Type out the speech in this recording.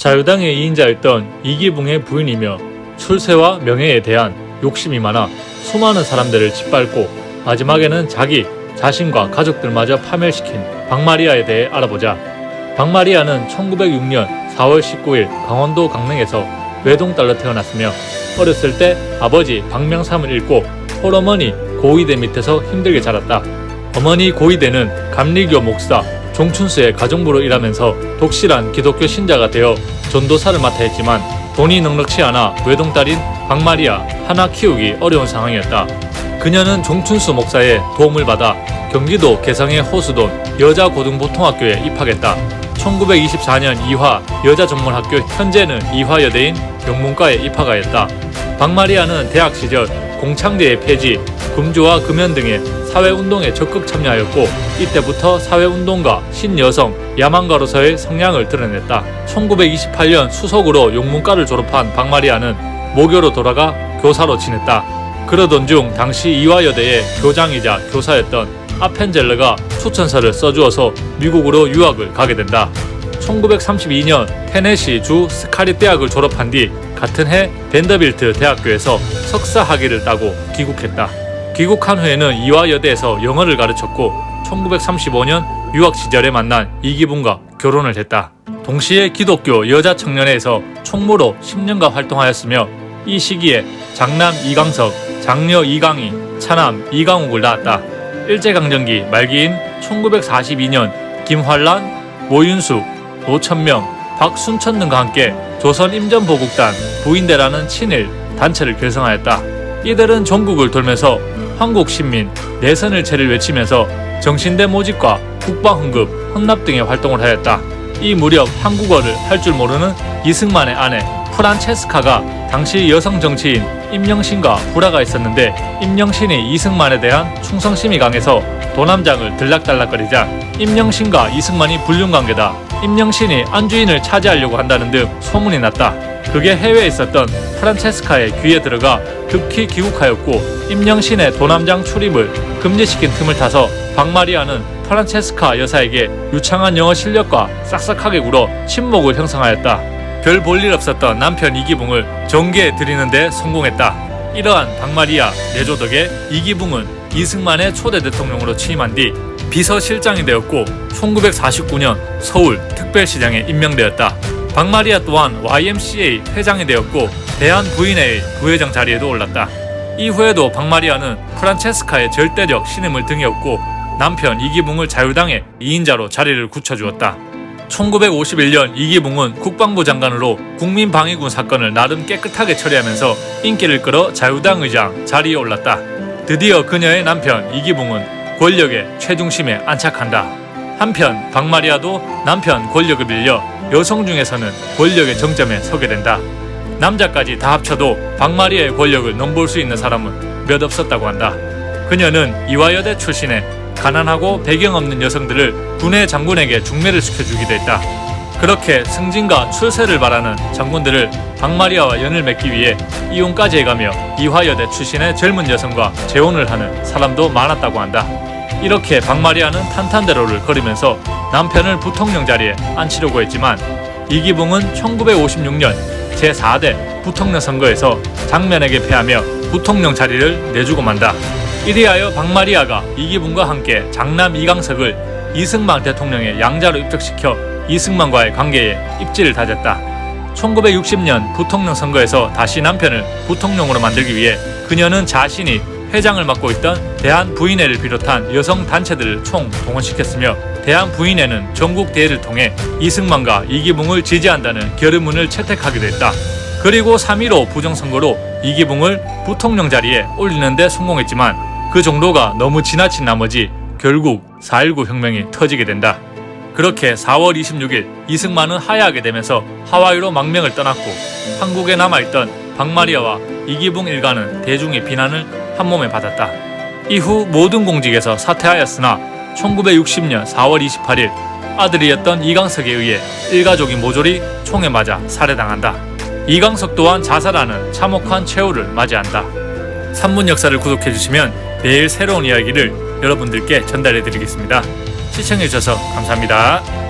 자유당의 2인자였던 이기붕의 부인이며 출세와 명예에 대한 욕심이 많아 수많은 사람들을 짓밟고 마지막에는 자기 자신과 가족들마저 파멸시킨 박마리아에 대해 알아보자. 박마리아는 1906년 4월 19일 강원도 강릉에서 외동딸로 태어났으며 어렸을 때 아버지 박명삼을 잃고 홀어머니 고이대 밑에서 힘들게 자랐다. 어머니 고이대는 감리교 목사 종춘수의 가정부로 일하면서 독실한 기독교 신자가 되어 전도사를 맡아 했지만 돈이 넉넉치 않아 외동딸인 박마리아 하나 키우기 어려운 상황이었다. 그녀는 종춘수 목사의 도움을 받아 경기도 개성의 호수돈 여자고등보통학교에 입학했다. 1924년 이화 여자전문학교 현재는 이화여대인 영문과에 입학하였다. 박마리아는 대학 시절 공창제의 폐지, 금주와 금연 등의 사회운동에 적극 참여하였고 이때부터 사회운동가, 신여성, 야망가로서의 성향을 드러냈다. 1928년 수석으로 영문과를 졸업한 박마리아는 모교로 돌아가 교사로 지냈다. 그러던 중 당시 이화여대의 교장이자 교사였던 아펜젤러가 추천서를 써주어서 미국으로 유학을 가게 된다. 1932년 테네시 주 스카릿 대학을 졸업한 뒤 같은 해 벤더빌트 대학교에서 석사 학위를 따고 귀국했다. 귀국한 후에는 이화여대에서 영어를 가르쳤고 1935년 유학 시절에 만난 이기붕과 결혼을 했다. 동시에 기독교 여자청년회에서 총무로 10년간 활동하였으며 이 시기에 장남 이강석, 장녀 이강희, 차남 이강욱을 낳았다. 일제강점기 말기인 1942년 김환란, 모윤숙, 노천명, 박순천 등과 함께 조선임전보국단 부인대라는 친일 단체를 결성하였다. 이들은 전국을 돌면서 한국신민, 내선을 체를 외치면서 정신대 모집과 국방헌급, 헌납 등의 활동을 하였다. 이 무렵 한국어를 할 줄 모르는 이승만의 아내 프란체스카가 당시 여성 정치인 임영신과 불화가 있었는데 임영신이 이승만에 대한 충성심이 강해서 도남장을 들락달락거리자 임영신과 이승만이 불륜관계다. 임영신이 안주인을 차지하려고 한다는 등 소문이 났다. 그게 해외에 있었던 프란체스카의 귀에 들어가 급히 귀국하였고 임영신의 도남장 출입을 금지시킨 틈을 타서 박마리아는 프란체스카 여사에게 유창한 영어 실력과 싹싹하게 굴어 친목을 형성하였다. 별 볼일 없었던 남편 이기붕을 정계에 들이는 데 성공했다. 이러한 박마리아 내조 덕에 이기붕은 이승만의 초대 대통령으로 취임한 뒤 비서실장이 되었고 1949년 서울 특별시장에 임명되었다. 박마리아 또한 YMCA 회장이 되었고 대한부인회의 부회장 자리에도 올랐다. 이후에도 박마리아는 프란체스카의 절대적 신임을 등에 업고 남편 이기붕을 자유당의 2인자로 자리를 굳혀주었다. 1951년 이기붕은 국방부 장관으로 국민방위군 사건을 나름 깨끗하게 처리하면서 인기를 끌어 자유당 의장 자리에 올랐다. 드디어 그녀의 남편 이기붕은 권력의 최중심에 안착한다. 한편 박마리아도 남편 권력을 빌려 여성 중에서는 권력의 정점에 서게 된다. 남자까지 다 합쳐도 박마리아의 권력을 넘볼 수 있는 사람은 몇 없었다고 한다. 그녀는 이화여대 출신의 가난하고 배경 없는 여성들을 군의 장군에게 중매를 시켜주기도 했다. 그렇게 승진과 출세를 바라는 장군들을 박마리아와 연을 맺기 위해 이혼까지 해가며 이화여대 출신의 젊은 여성과 재혼을 하는 사람도 많았다고 한다. 이렇게 박마리아는 탄탄대로를 걸으면서 남편을 부통령 자리에 앉히려고 했지만 이기붕은 1956년 제4대 부통령 선거에서 장면에게 패하며 부통령 자리를 내주고 만다. 이리하여 박마리아가 이기붕과 함께 장남 이강석을 이승만 대통령의 양자로 입적시켜 이승만과의 관계에 입지를 다졌다. 1960년 부통령 선거에서 다시 남편을 부통령으로 만들기 위해 그녀는 자신이 회장을 맡고 있던 대한부인회를 비롯한 여성 단체들을 총 동원시켰으며 대한부인회는 전국 대회를 통해 이승만과 이기붕을 지지한다는 결의문을 채택하기도 했다. 그리고 3.15 부정선거로 이기붕을 부통령 자리에 올리는 데 성공했지만 그 정도가 너무 지나친 나머지 결국 4.19 혁명이 터지게 된다. 그렇게 4월 26일 이승만은 하야하게 되면서 하와이로 망명을 떠났고 한국에 남아있던 박마리아와 이기붕 일가는 대중의 비난을 한몸에 받았다. 이후 모든 공직에서 사퇴하였으나 1960년 4월 28일 아들이었던 이강석에 의해 일가족이 모조리 총에 맞아 살해당한다. 이강석 또한 자살하는 참혹한 최후를 맞이한다. 3분 역사를 구독해주시면 내일 새로운 이야기를 여러분들께 전달해드리겠습니다. 시청해주셔서 감사합니다.